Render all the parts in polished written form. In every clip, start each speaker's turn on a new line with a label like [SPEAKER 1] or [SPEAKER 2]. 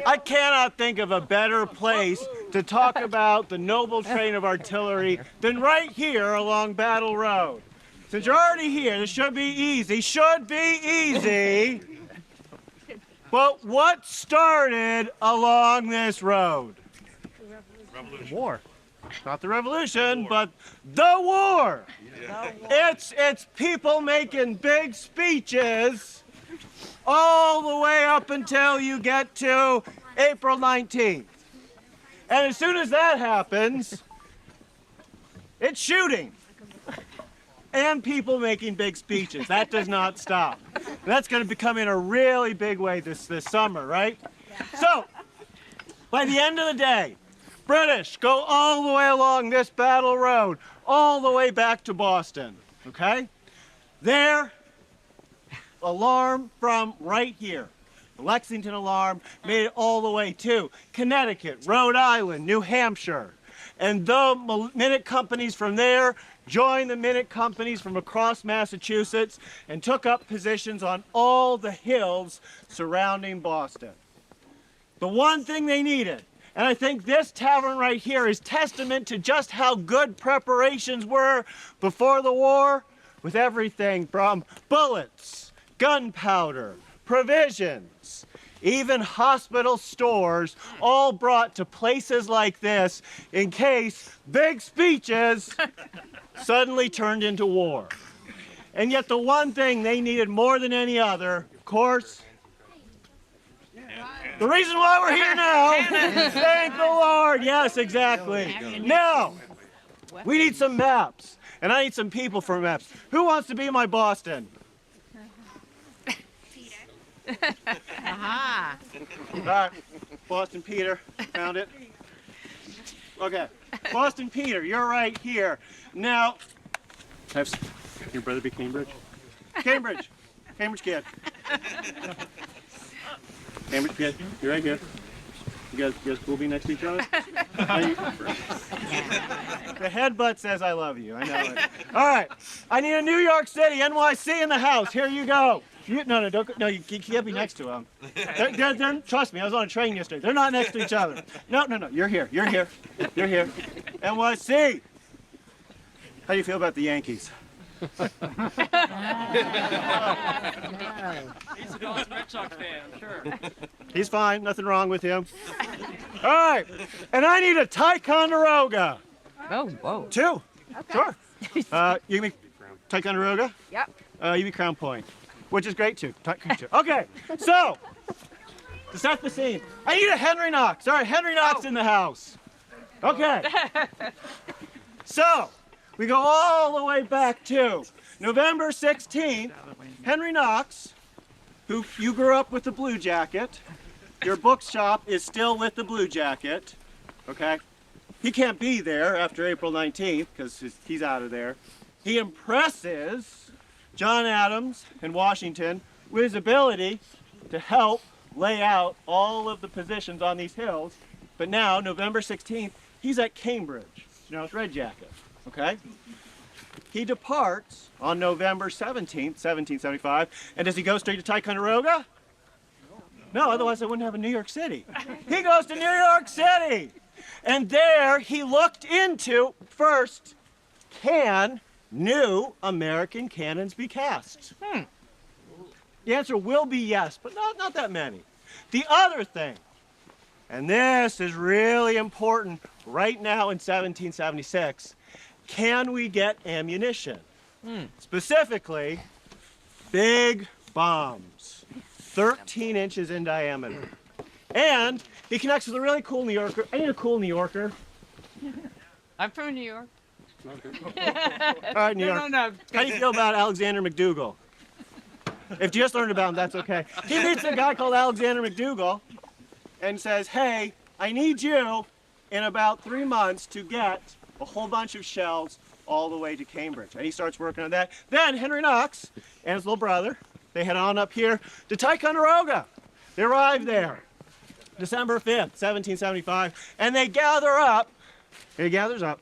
[SPEAKER 1] I cannot think of a better place to talk about the noble train of artillery than right here along Battle Road. Since you're already here, this should be easy. Should be easy. But what started along this road?
[SPEAKER 2] Revolution. War.
[SPEAKER 1] Not the revolution, but the war. Yeah. It's people making big speeches all the way up until you get to April 19th. And as soon as that happens, it's shooting. And people making big speeches. That does not stop. That's going to become in a really big way this summer, right? So, by the end of the day, British go all the way along this battle road, all the way back to Boston, okay? Their alarm from right here, the Lexington alarm, made it all the way to Connecticut, Rhode Island, New Hampshire. And the minute companies from there joined the minute companies from across Massachusetts and took up positions on all the hills surrounding Boston. The one thing they needed, and I think this tavern right here is testament to just how good preparations were before the war, with everything from bullets, gunpowder, provisions, even hospital stores, all brought to places like this in case big speeches suddenly turned into war. And yet the one thing they needed more than any other, of course, the reason why we're here now, thank the Lord, yes, exactly. Now, we need some maps, and I need some people for maps. Who wants to be my Boston?
[SPEAKER 3] Aha.
[SPEAKER 1] All right, Boston Peter, found it. Okay, Boston Peter, you're right here. Now, can your brother be Cambridge? Cambridge kid. Cambridge kid, you're right here. You guys cool being next to each other? The headbutt says I love you, I know it. All right, I need a New York City, NYC in the house, here you go. No, you can't be next to them. They're, trust me, I was on a train yesterday. They're not next to each other. No, you're here. NYC. How do you feel about the Yankees?
[SPEAKER 4] He's a Boston Red Sox fan, sure.
[SPEAKER 1] He's fine, nothing wrong with him. All right, and I need a Ticonderoga.
[SPEAKER 3] Oh, whoa.
[SPEAKER 1] Two. Okay. Sure. You give me Ticonderoga?
[SPEAKER 3] Yep.
[SPEAKER 1] You be Crown Point. Which is great too. Okay, so to set the scene, I need a Henry Knox. All right, Henry Knox in the house. Okay. So we go all the way back to November 16th. Henry Knox, who you grew up with the Blue Jacket. Your bookshop is still with the Blue Jacket. Okay. He can't be there after April 19th because he's out of there. He impresses John Adams in Washington with his ability to help lay out all of the positions on these hills. But now, November 16th, he's at Cambridge. Now it's Red Jacket, okay? He departs on November 17th, 1775. And does he go straight to Ticonderoga? No, otherwise I wouldn't have a New York City. He goes to New York City. And there he looked into, first, can new American cannons be cast? The answer will be yes, but not that many. The other thing, and this is really important right now in 1776, can we get ammunition? Specifically, big bombs, 13 inches in diameter. And he connects with a really cool New Yorker. I need a cool New Yorker.
[SPEAKER 3] I'm from New York.
[SPEAKER 1] All right, New York.
[SPEAKER 3] No.
[SPEAKER 1] How do you feel about Alexander McDougall? If you just learned about him, that's okay. He meets a guy called Alexander McDougall and says, hey, I need you in about 3 months to get a whole bunch of shells all the way to Cambridge. And he starts working on that. Then Henry Knox and his little brother, they head on up here to Ticonderoga. They arrive there December 5th, 1775, and he gathers up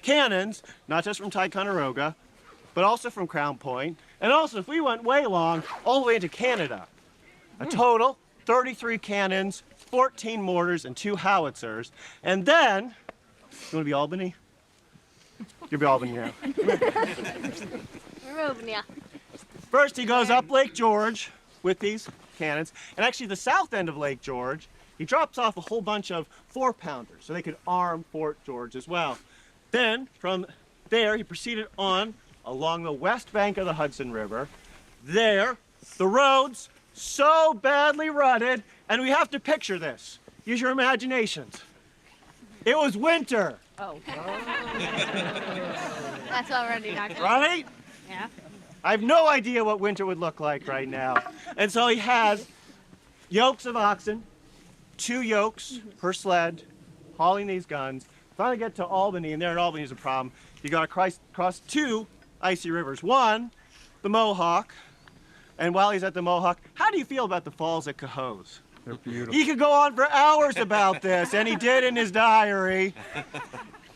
[SPEAKER 1] cannons, not just from Ticonderoga, but also from Crown Point, and also, if we went way long, all the way into Canada. A total 33 cannons, 14 mortars, and 2 howitzers. And then, you want to be Albany? You'll be Albany now. First, he goes up Lake George with these cannons. And actually, the south end of Lake George, he drops off a whole bunch of 4-pounders so they could arm Fort George as well. Then, from there, he proceeded on along the west bank of the Hudson River. There, the roads so badly rutted, and we have to picture this. Use your imaginations. It was winter.
[SPEAKER 5] Oh. That's already not good.
[SPEAKER 1] Right?
[SPEAKER 5] Yeah.
[SPEAKER 1] I have no idea what winter would look like right now. And so he has yokes of oxen, 2 yokes per sled, hauling these guns. Finally get to Albany, and there in Albany is a problem. You got to cross 2 icy rivers. One, the Mohawk. And while he's at the Mohawk, how do you feel about the falls at Cohoes?
[SPEAKER 2] They're beautiful.
[SPEAKER 1] He could go on for hours about this, and he did in his diary.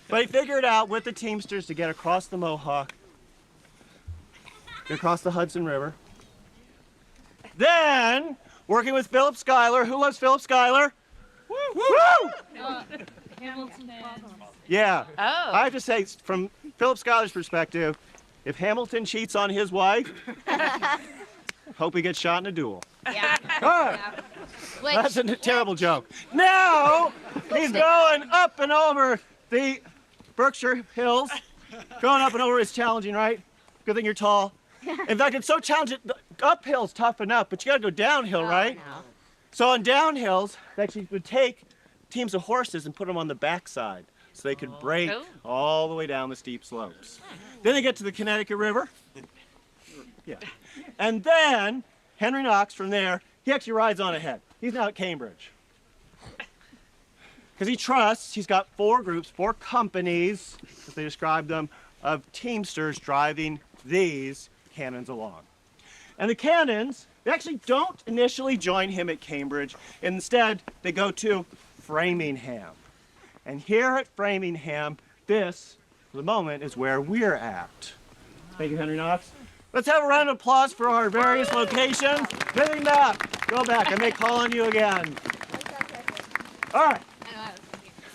[SPEAKER 1] But he figured out with the Teamsters to get across the Mohawk, get across the Hudson River. Then, working with Philip Schuyler. Who loves Philip Schuyler? Woo! Woo!
[SPEAKER 5] Hamilton.
[SPEAKER 1] Yeah.
[SPEAKER 3] Oh.
[SPEAKER 1] I have to say, from Philip Schuyler's perspective, if Hamilton cheats on his wife, hope he gets shot in a duel.
[SPEAKER 5] Yeah.
[SPEAKER 1] Ah, that's a terrible joke. Now, he's going up and over the Berkshire Hills. Going up and over is challenging, right? Good thing you're tall. In fact, it's so challenging. The uphill's tough enough, but you gotta go downhill, right?
[SPEAKER 5] No.
[SPEAKER 1] So on downhills, they actually would take teams of horses and put them on the backside so they could break
[SPEAKER 3] Cool.
[SPEAKER 1] all the way down the steep slopes. Then they get to the Connecticut River. Yeah. And then Henry Knox from there, he actually rides on ahead. He's now at Cambridge. Because he trusts, he's got 4 groups, 4 companies, as they describe them, of Teamsters driving these cannons along. And the cannons, they actually don't initially join him at Cambridge. Instead, they go to Framingham. And here at Framingham, this, for the moment, is where we're at. Thank you, Henry Knox. Let's have a round of applause for our various locations. Moving back. Go back. I may call on you again. All right.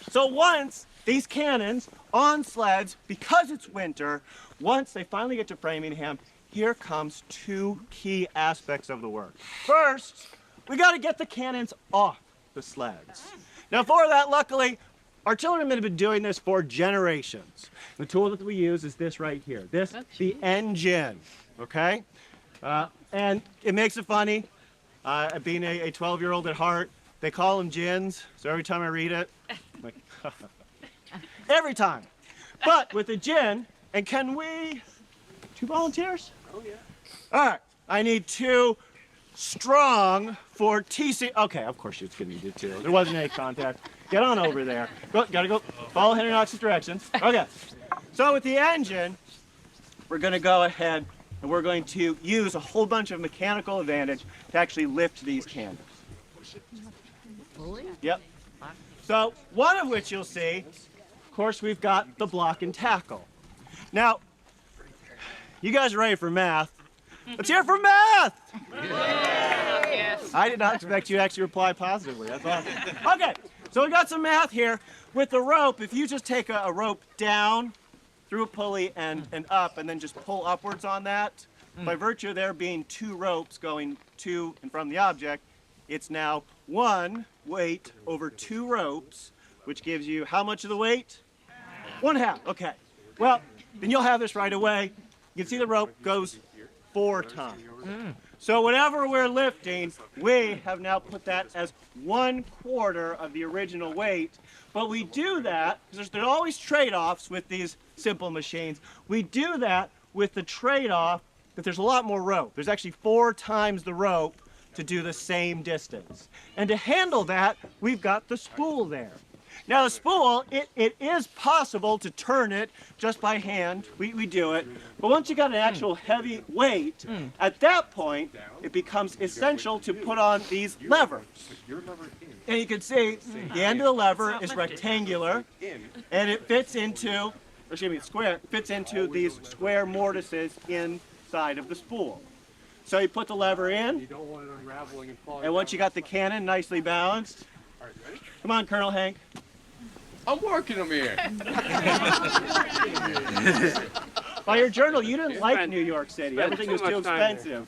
[SPEAKER 1] So once these cannons on sleds, because it's winter, once they finally get to Framingham, here comes 2 key aspects of the work. First, we got to get the cannons off the sleds. Now for that, luckily, artillerymen have been doing this for generations. The tool that we use is this right here. This, the engine, okay? And it makes it funny. Being a 12-year-old at heart, they call them gins, so every time I read it, I'm like, every time. But with a gin, and can we, 2 volunteers? Oh, yeah. All right, I need 2 strong for TC. Okay, of course it's gonna need 2. There wasn't any contact. Get on over there. Gotta go, follow Henry Knox's directions. Okay, so with the engine, we're gonna go ahead and we're going to use a whole bunch of mechanical advantage to actually lift these cannons. Yep. So one of which you'll see, of course, we've got the block and tackle. Now, you guys are ready for math? Let's hear it for math!
[SPEAKER 3] Yes.
[SPEAKER 1] I did not expect you to actually reply positively. That's awesome. Okay, so we got some math here. With the rope, if you just take a rope down through a pulley and up and then just pull upwards on that, by virtue of there being 2 ropes going to and from the object, it's now 1 weight over 2 ropes, which gives you how much of the weight? 1/2. Okay. Well, then you'll have this right away. You can see the rope goes 4 times. So whatever we're lifting, we have now put that as 1/4 of the original weight. But we do that, because there's always trade-offs with these simple machines. We do that with the trade-off that there's a lot more rope. There's actually 4 times the rope to do the same distance. And to handle that, we've got the spool there. Now the spool, it is possible to turn it just by hand. We do it. But once you got an actual heavy weight, at that point, it becomes essential to put on these levers. And you can see the end of the lever is rectangular, and it fits into, square, fits into these square mortises inside of the spool. So you put the lever in,
[SPEAKER 2] You don't want it unraveling and falling.
[SPEAKER 1] and once you got the cannon nicely balanced,
[SPEAKER 2] All right, ready?
[SPEAKER 1] come on, Colonel Hank.
[SPEAKER 2] I'm working them here.
[SPEAKER 1] By your journal, you didn't like
[SPEAKER 2] Spent-
[SPEAKER 1] New York City.
[SPEAKER 2] spent
[SPEAKER 1] Everything
[SPEAKER 2] too
[SPEAKER 1] was too
[SPEAKER 2] much time there.
[SPEAKER 1] expensive.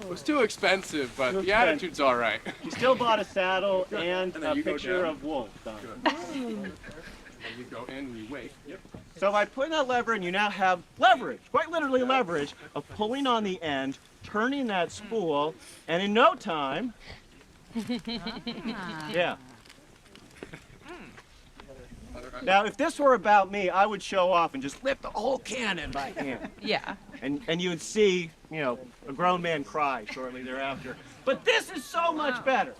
[SPEAKER 2] It was too expensive, but
[SPEAKER 1] Too
[SPEAKER 2] the
[SPEAKER 1] expensive.
[SPEAKER 2] attitude's all right.
[SPEAKER 1] You still bought a saddle and
[SPEAKER 2] And
[SPEAKER 1] a
[SPEAKER 2] then you go
[SPEAKER 1] picture
[SPEAKER 2] down.
[SPEAKER 1] of wolf. Done.
[SPEAKER 2] And you go in and you wait. Yep.
[SPEAKER 1] So by putting that lever in, you now have leverage, quite literally leverage, of pulling on the end, turning that spool, and in no time, yeah. Now, if this were about me, I would show off and just lift the whole cannon by hand.
[SPEAKER 3] Yeah.
[SPEAKER 1] And you would see, you know, a grown man cry shortly thereafter. But this is so much better.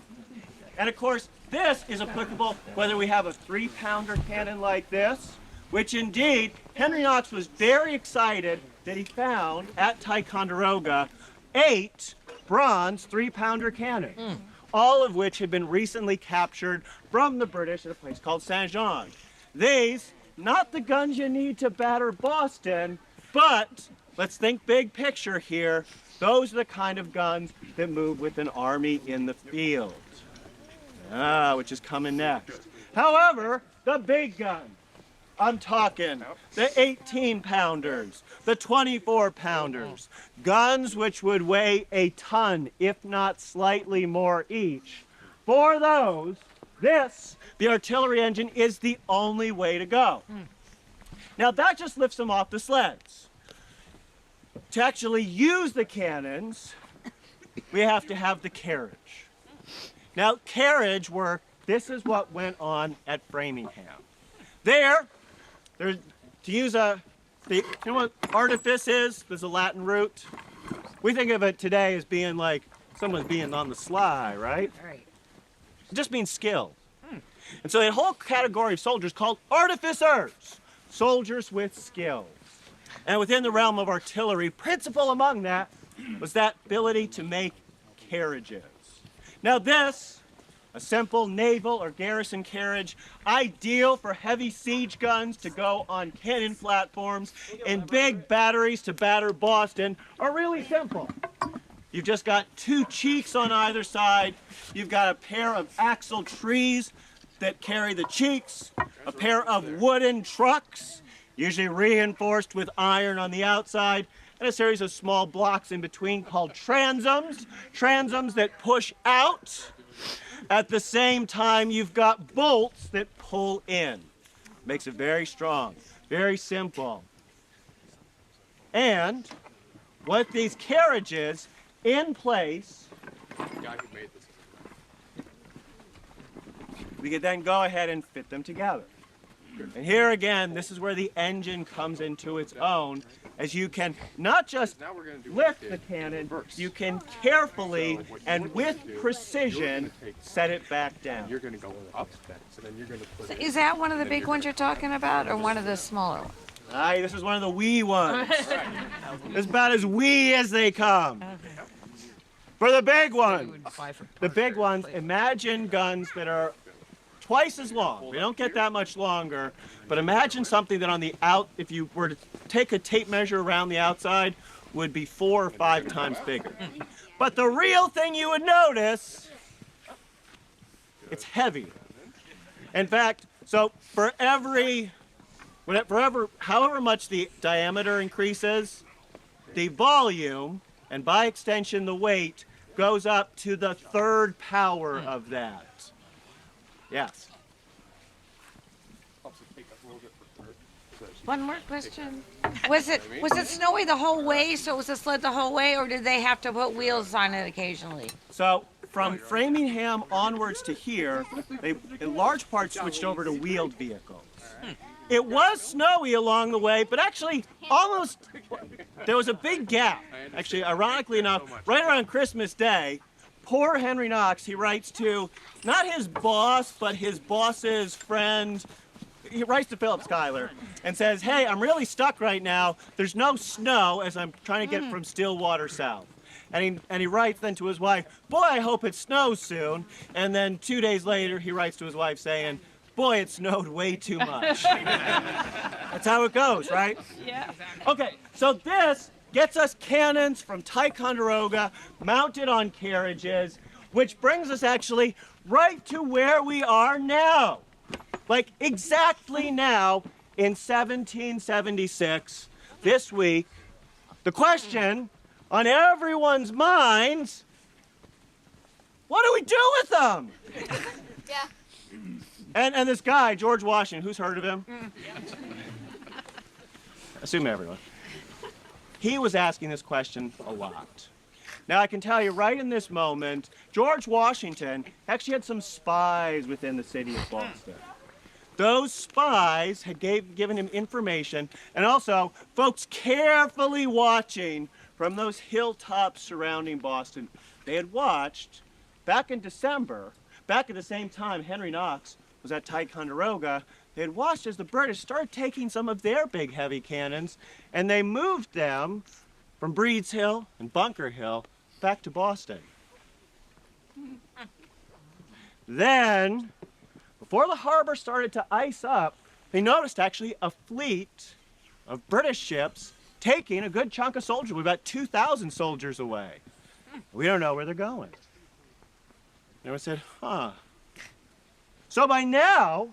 [SPEAKER 1] And of course, this is applicable whether we have a 3-pounder cannon like this, which indeed, Henry Knox was very excited that he found at Ticonderoga 8 bronze 3-pounder cannons, all of which had been recently captured from the British at a place called Saint Jean. These, not the guns you need to batter Boston, but let's think big picture here. Those are the kind of guns that move with an army in the field. Which is coming next. However, the big gun. I'm talking the 18-pounders, the 24-pounders, guns which would weigh a ton, if not slightly more each. For those, this, the artillery engine, is the only way to go. Now that just lifts them off the sleds. To actually use the cannons, we have to have the carriage. Now, carriage work, this is what went on at Framingham. There's, to use you know what artifice is? There's a Latin root. We think of it today as being like someone's being on the sly, right?
[SPEAKER 3] Right.
[SPEAKER 1] It just means skill. And so a whole category of soldiers called artificers, soldiers with skills. And within the realm of artillery, principal among that was that ability to make carriages. Now this, a simple naval or garrison carriage, ideal for heavy siege guns to go on cannon platforms and big batteries to batter Boston, are really simple. You've just got 2 cheeks on either side. You've got a pair of axle trees that carry the cheeks, a pair of wooden trucks, usually reinforced with iron on the outside, and a series of small blocks in between called transoms that push out. At the same time, you've got bolts that pull in. Makes it very strong, very simple. And with these carriages in place,
[SPEAKER 2] The guy who made this.
[SPEAKER 1] we could then go ahead and fit them together. And here again, this is where the engine comes into its own, as you can not just
[SPEAKER 2] Now we're going to do
[SPEAKER 1] lift
[SPEAKER 2] what
[SPEAKER 1] the
[SPEAKER 2] we did.
[SPEAKER 1] cannon,
[SPEAKER 2] Reverse.
[SPEAKER 1] you can carefully and with precision set it back down.
[SPEAKER 2] You're going to go up, so then you're going to put it.
[SPEAKER 3] Is that one of the big ones you're talking about, or one of the smaller ones?
[SPEAKER 1] Aye, this is one of the wee ones. It's about as wee as they come. For the big ones, imagine guns that are twice as long. We don't get that much longer, but imagine something that on the out, if you were to take a tape measure around the outside, would be 4 or 5 times bigger. But the real thing you would notice, it's heavier. In fact, so for however much the diameter increases, the volume, and by extension the weight, goes up to the 3rd power of that. Yes.
[SPEAKER 3] One more question. Was it snowy the whole way, so it was a sled the whole way, or did they have to put wheels on it occasionally?
[SPEAKER 1] So from Framingham onwards to here, they in large part switched over to wheeled vehicles. It was snowy along the way, but actually almost, there was a big gap. Actually, ironically enough, right around Christmas Day, poor Henry Knox, he writes to, not his boss, but his boss's friend, he writes to Philip Schuyler and says, hey, I'm really stuck right now. There's no snow as I'm trying to get from Stillwater south. And he writes then to his wife, boy, I hope it snows soon. And then 2 days later, he writes to his wife saying, boy, it snowed way too much. That's how it goes, right?
[SPEAKER 3] Yeah.
[SPEAKER 1] Okay, so this gets us cannons from Ticonderoga mounted on carriages, which brings us actually right to where we are now. Like exactly now in 1776, this week, the question on everyone's minds, what do we do with them?
[SPEAKER 5] Yeah.
[SPEAKER 1] And this guy, George Washington, who's heard of him? Assume everyone. He was asking this question a lot. Now I can tell you right in this moment, George Washington actually had some spies within the city of Boston. Those spies had given him information, and also folks carefully watching from those hilltops surrounding Boston. They had watched back in December, back at the same time Henry Knox was at Ticonderoga, they had watched as the British started taking some of their big heavy cannons, and they moved them from Breed's Hill and Bunker Hill back to Boston. Then, before the harbor started to ice up, they noticed actually a fleet of British ships taking a good chunk of soldiers, about 2,000 soldiers away. We don't know where they're going. And we said, huh. So by now,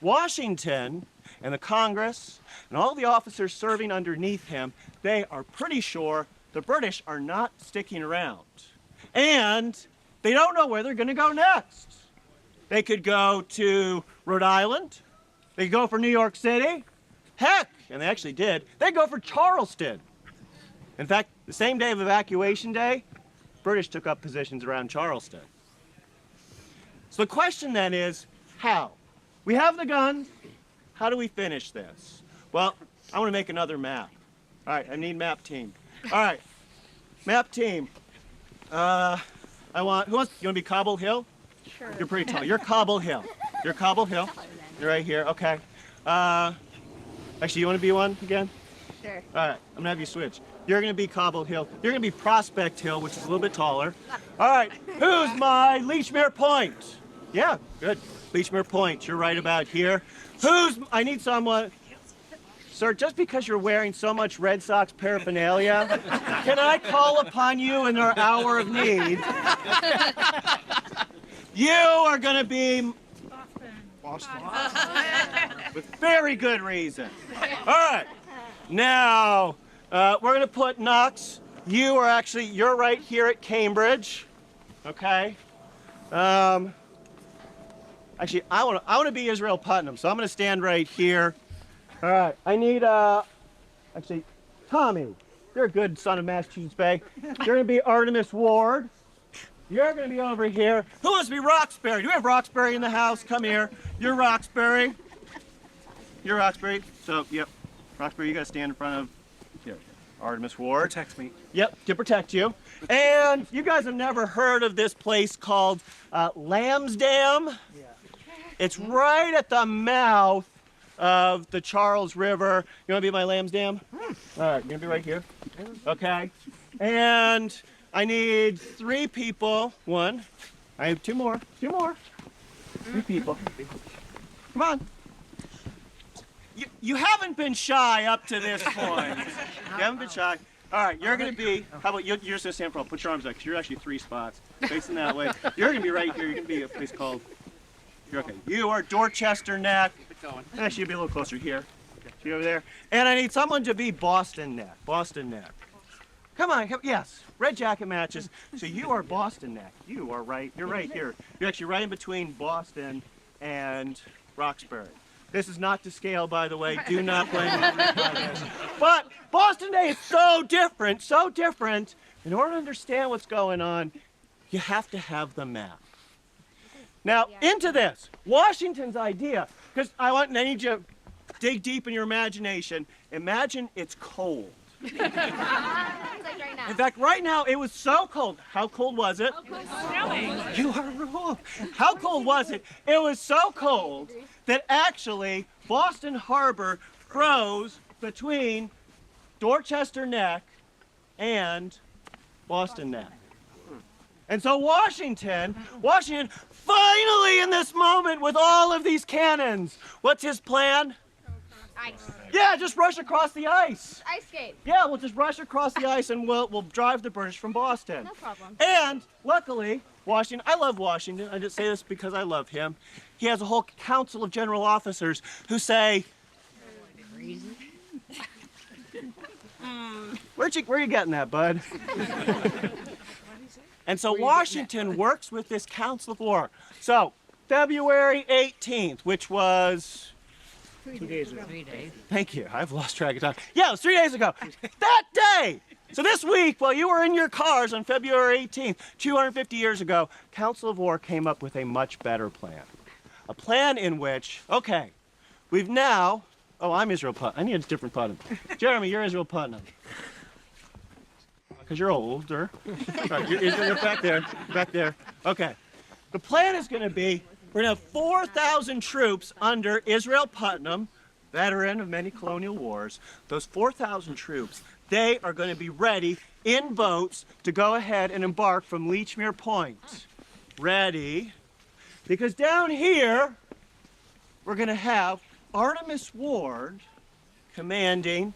[SPEAKER 1] Washington and the Congress and all the officers serving underneath him, they are pretty sure the British are not sticking around. And they don't know where they're going to go next. They could go to Rhode Island. They could go for New York City. Heck, and they actually did, they'd go for Charleston. In fact, the same day of evacuation day, British took up positions around Charleston. So the question then is, how? We have the guns. How do we finish this? Well, I want to make another map. All right, I need map team. All right, map team. Who wants, you want to be Cobble Hill?
[SPEAKER 5] Sure.
[SPEAKER 1] You're pretty tall. You're Cobble Hill. You're Cobble Hill. You're right here, okay. Actually, you want to be one again?
[SPEAKER 5] Sure.
[SPEAKER 1] All right, I'm gonna have you switch. You're gonna be Cobble Hill. You're gonna be Prospect Hill, which is a little bit taller. All right, who's my Lechmere Point? Yeah, good. Lechmere Point, you're right about here. I need someone. Sir, just because you're wearing so much Red Sox paraphernalia, can I call upon you in our hour of need? You are gonna be Boston. With very good reason. All right. Now, we're going to put Knox. You're right here at Cambridge. Okay. Actually, I want to be Israel Putnam, so I'm going to stand right here. All right. I need, actually, Tommy. You're a good son of Massachusetts Bay. You're going to be Artemis Ward. You're going to be over here. Who wants to be Roxbury? Do we have Roxbury in the house? Come here. You're Roxbury. You're Roxbury. So, yep. Roxbury, you got to stand in front of here. Artemis Ward.
[SPEAKER 2] Protect me.
[SPEAKER 1] Yep, to protect you. And you guys have never heard of this place called Lamb's Dam? Yeah. It's right at the mouth of the Charles River. You want to be my Lamb's Dam? All right, you're going to be right here. Okay. And I need 3 people. 1. I have 2 more. 2 more. 3 people. Come on. You haven't been shy up to this point. You haven't been shy. All right, you're going to be, how about you're just going to stand for, put your arms out, because you're actually 3 spots facing that way. You're going to be right here. You're going to be a place called, you're okay. You are Dorchester Neck. Actually, you'll be a little closer here. See over there. And I need someone to be Boston Neck. Boston Neck. Come on, yes. Red jacket matches. So you are Boston Neck. You are right, you're right here. You're actually right in between Boston and Roxbury. This is not to scale, by the way. Do not blame me for this. But Boston Day is so different, so different. In order to understand what's going on, you have to have the map. Now, into this, Washington's idea, because I need you to dig deep in your imagination. Imagine it's cold.
[SPEAKER 5] It's like right now.
[SPEAKER 1] In fact, right now, it was so cold. How cold was it?
[SPEAKER 4] Snowing.
[SPEAKER 1] You are wrong. How cold was it? It was so cold that actually Boston Harbor froze between Dorchester Neck and Boston Neck. And so Washington, finally in this moment with all of these cannons, what's his plan?
[SPEAKER 5] Ice.
[SPEAKER 1] Yeah, just rush across the ice.
[SPEAKER 5] Ice skate.
[SPEAKER 1] Yeah, we'll just rush across the ice and we'll drive the British from Boston.
[SPEAKER 5] No problem.
[SPEAKER 1] And luckily, Washington, I love Washington. I just say this because I love him. He has a whole council of general officers who say, where are you getting that, bud? And so Washington works with this council of war. So February 18th, which was
[SPEAKER 3] 3 days ago. 3 days.
[SPEAKER 1] Thank you. I've lost track of time. Yeah, it was 3 days ago. That day! So this week, while you were in your cars on February 18th, 250 years ago, Council of War came up with a much better plan. A plan in which, okay, we've now, oh, I'm Israel Putnam. I need a different Putnam. Jeremy, you're Israel Putnam. Because you're older. Right, you're back there, back there. Okay. The plan is going to be, we're going to have 4,000 troops under Israel Putnam, veteran of many colonial wars. Those 4,000 troops, they are going to be ready in boats to go ahead and embark from Lechmere Point. Ready. Because down here, we're going to have Artemis Ward commanding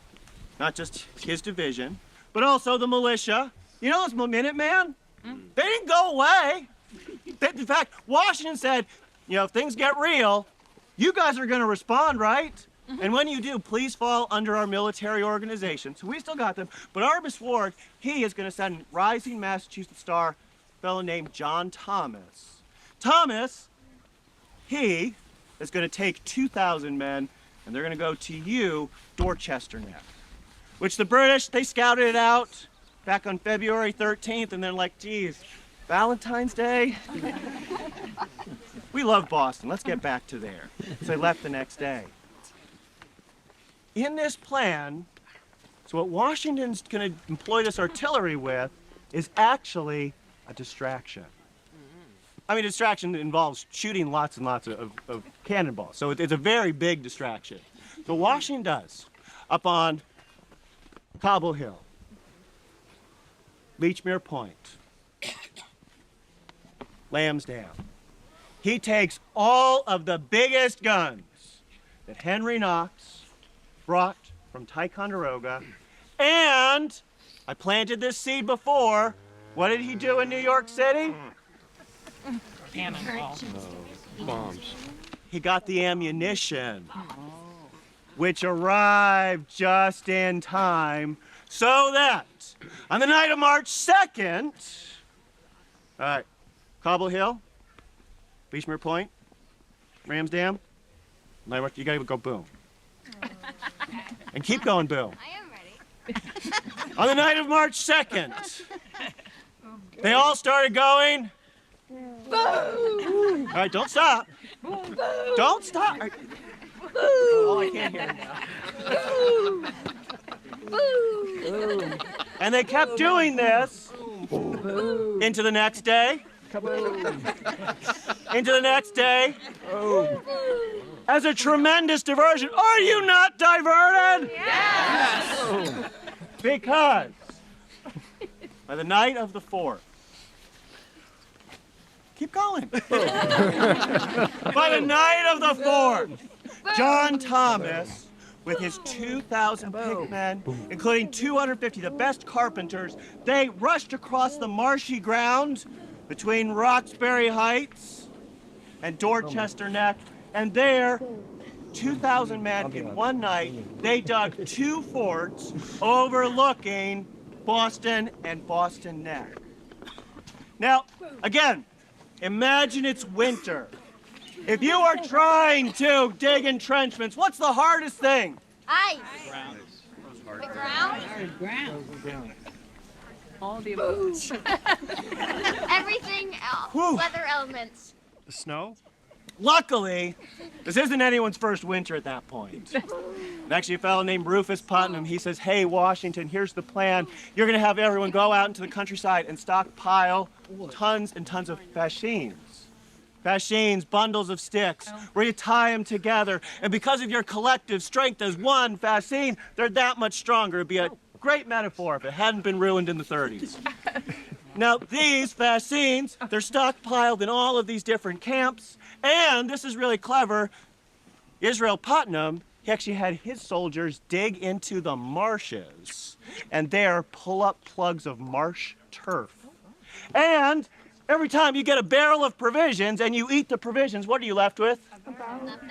[SPEAKER 1] not just his division, but also the militia. You know those Minutemen? They didn't go away. In fact, Washington said, you know, if things get real, you guys are going to respond, right? And when you do, please fall under our military organization. So we still got them. But Artemis Ward, he is going to send rising Massachusetts star, a fellow named John Thomas. Thomas, he is going to take 2,000 men, and they're going to go to Dorchester Neck, which the British, they scouted it out back on February 13th, and they're like, geez, Valentine's Day? We love Boston. Let's get back to there. So they left the next day. In this plan, so what Washington's going to employ this artillery with is actually a distraction. I mean, distraction involves shooting lots and lots of cannonballs. So it's a very big distraction. So Washington does, up on Cobble Hill, Lechmere Point, Lambsdale. He takes all of the biggest guns that Henry Knox brought from Ticonderoga, and I planted this seed before. What did he do in New York City?
[SPEAKER 3] Cannonball.
[SPEAKER 2] Bombs.
[SPEAKER 1] He got the ammunition, which arrived just in time so that on the night of March 2nd, all right, Cobble Hill, Lechmere Point, Ramsdam, you gotta go boom. And keep going boom.
[SPEAKER 5] I am ready.
[SPEAKER 1] On the night of March 2nd, they all started going. Boom! All right, don't stop. Don't stop. Oh, I can't hear now. And they kept doing this into the next day. Into the next day. As a tremendous diversion. Are you not diverted?
[SPEAKER 5] Yes!
[SPEAKER 1] Because by the night of the 4th, keep going. By the night of the 4th, John Thomas, with his 2,000 picked men, including 250 the best carpenters, they rushed across the marshy ground between Roxbury Heights and Dorchester Neck, and there, 2,000 men in one night, they dug 2 forts overlooking Boston and Boston Neck. Now, again, imagine it's winter. If you are trying to dig entrenchments, what's the hardest thing?
[SPEAKER 5] Ice. The ground?
[SPEAKER 3] All the above.
[SPEAKER 5] Everything else.
[SPEAKER 1] Whew.
[SPEAKER 5] Weather elements.
[SPEAKER 1] The snow? Luckily, this isn't anyone's first winter at that point. And actually, a fellow named Rufus Putnam, he says, hey, Washington, here's the plan. You're going to have everyone go out into the countryside and stockpile tons and tons of fascines. Fascines, bundles of sticks, where you tie them together. And because of your collective strength as one fascine, they're that much stronger. It'd be a great metaphor if it hadn't been ruined in the 30s. Now, these fascines, they're stockpiled in all of these different camps. And this is really clever. Israel Putnam, he actually had his soldiers dig into the marshes and there pull up plugs of marsh turf. And every time you get a barrel of provisions and you eat the provisions, what are you left with?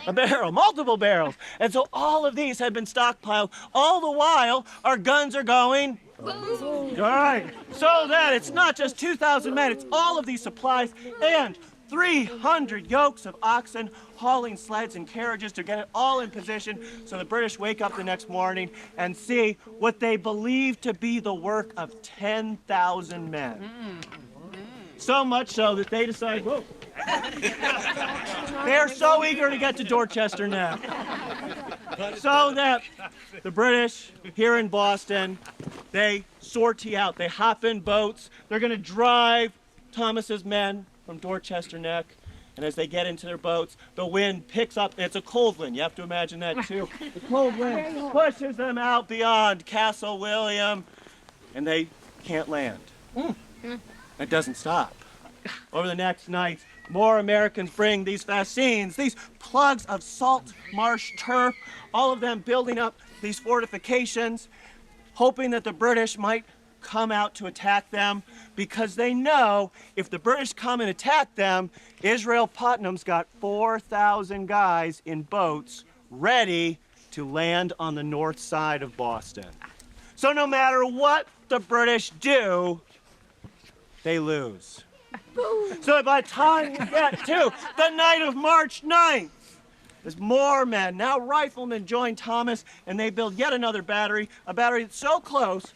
[SPEAKER 1] A barrel, multiple barrels. And so all of these had been stockpiled. All the while, our guns are going. All right. So that it's not just 2,000 men, it's all of these supplies and 300 yokes of oxen hauling sleds and carriages to get it all in position so the British wake up the next morning and see what they believe to be the work of 10,000 men. So much so that they decide, whoa. They're so eager to get to Dorchester now. So that the British here in Boston, they sortie out. They hop in boats. They're going to drive Thomas's men from Dorchester Neck. And as they get into their boats, the wind picks up. It's a cold wind. You have to imagine that too. The cold wind pushes them out beyond Castle William, and they can't land. It doesn't stop. Over the next night, more Americans bring these fascines, these plugs of salt marsh turf, all of them building up these fortifications, hoping that the British might come out to attack them, because they know if the British come and attack them, Israel Putnam's got 4,000 guys in boats ready to land on the north side of Boston. So no matter what the British do, they lose. So by the time we get to the night of March 9th, there's more men. Now riflemen join Thomas, and they build yet another battery, a battery that's so close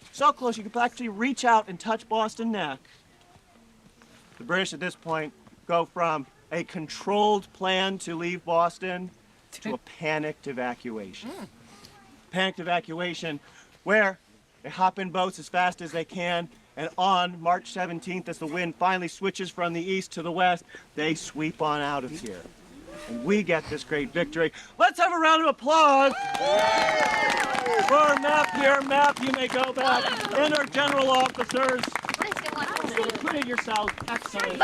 [SPEAKER 1] you could actually reach out and touch Boston Neck. The British at this point go from a controlled plan to leave Boston to a panicked evacuation. Panicked evacuation where they hop in boats as fast as they can, and on March 17th, as the wind finally switches from the east to the west, they sweep on out of here. And we get this great victory. Let's have a round of applause for Map here. Map, you may go back. And our general officers. Put it yourself. Excellent.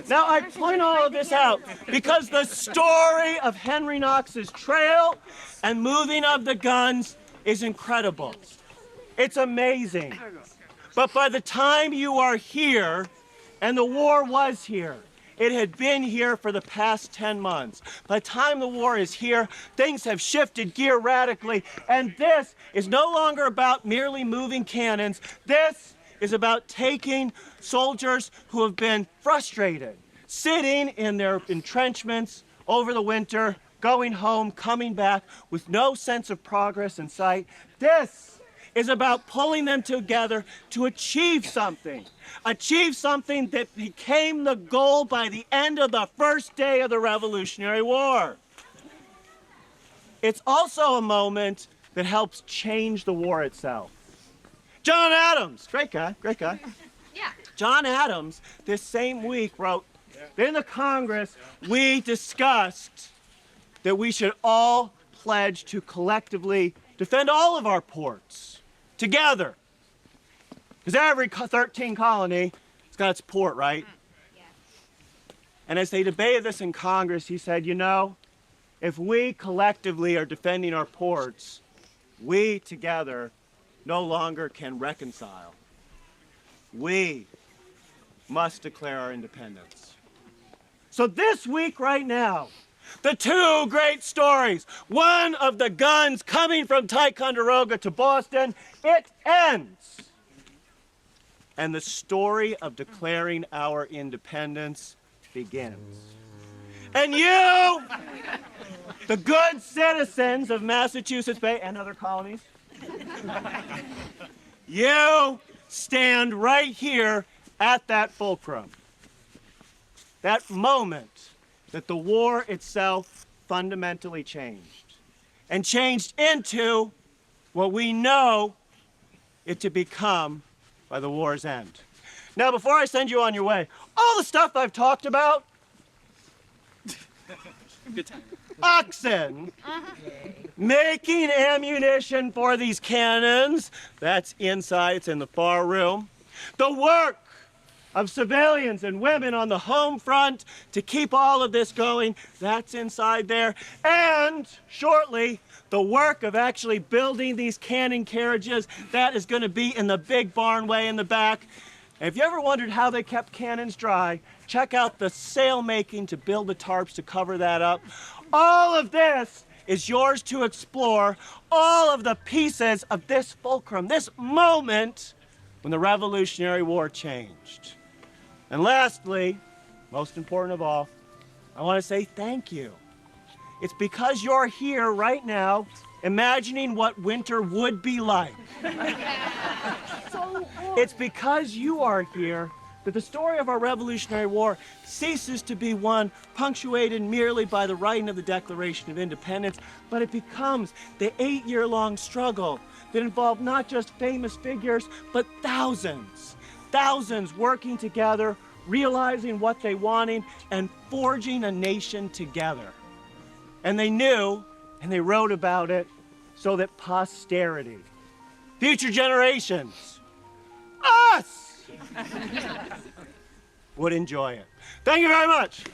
[SPEAKER 1] Now, I point all of this out because the story of Henry Knox's trail and moving of the guns is incredible. It's amazing. But by the time you are here, and the war was here, it had been here for the past 10 months. By the time the war is here, things have shifted gear radically, and this is no longer about merely moving cannons. This is about taking soldiers who have been frustrated, sitting in their entrenchments over the winter, going home, coming back with no sense of progress in sight. This is about pulling them together to achieve something that became the goal by the end of the first day of the Revolutionary War. It's also a moment that helps change the war itself. John Adams, great guy.
[SPEAKER 5] Yeah.
[SPEAKER 1] John Adams, this same week, wrote, in the Congress, we discussed that we should all pledge to collectively defend all of our ports together. Because every 13 colony has got its port, right?
[SPEAKER 5] Yeah.
[SPEAKER 1] And as they debated this in Congress, he said, you know, if we collectively are defending our ports, we together no longer can reconcile. We must declare our independence. So this week right now, the two great stories, one of the guns coming from Ticonderoga to Boston, it ends. And the story of declaring our independence begins. And you, the good citizens of Massachusetts Bay and other colonies, you stand right here at that fulcrum. That moment that the war itself fundamentally changed. And changed into what we know it to become by the war's end. Now, before I send you on your way, all the stuff I've talked about, oxen, making ammunition for these cannons, that's inside, it's in the far room. The work of civilians and women on the home front to keep all of this going. That's inside there. And shortly, the work of actually building these cannon carriages, that is going to be in the big barn way in the back. And if you ever wondered how they kept cannons dry, check out the sail making to build the tarps to cover that up. All of this is yours to explore, all of the pieces of this fulcrum, this moment when the Revolutionary War changed. And lastly, most important of all, I want to say thank you. It's because you're here right now imagining what winter would be like. It's because you are here that the story of our Revolutionary War ceases to be one punctuated merely by the writing of the Declaration of Independence, but it becomes the 8-year-long struggle that involved not just famous figures, but thousands working together, realizing what they wanted, and forging a nation together. And they knew, and they wrote about it, so that posterity, future generations, us, would enjoy it. Thank you very much.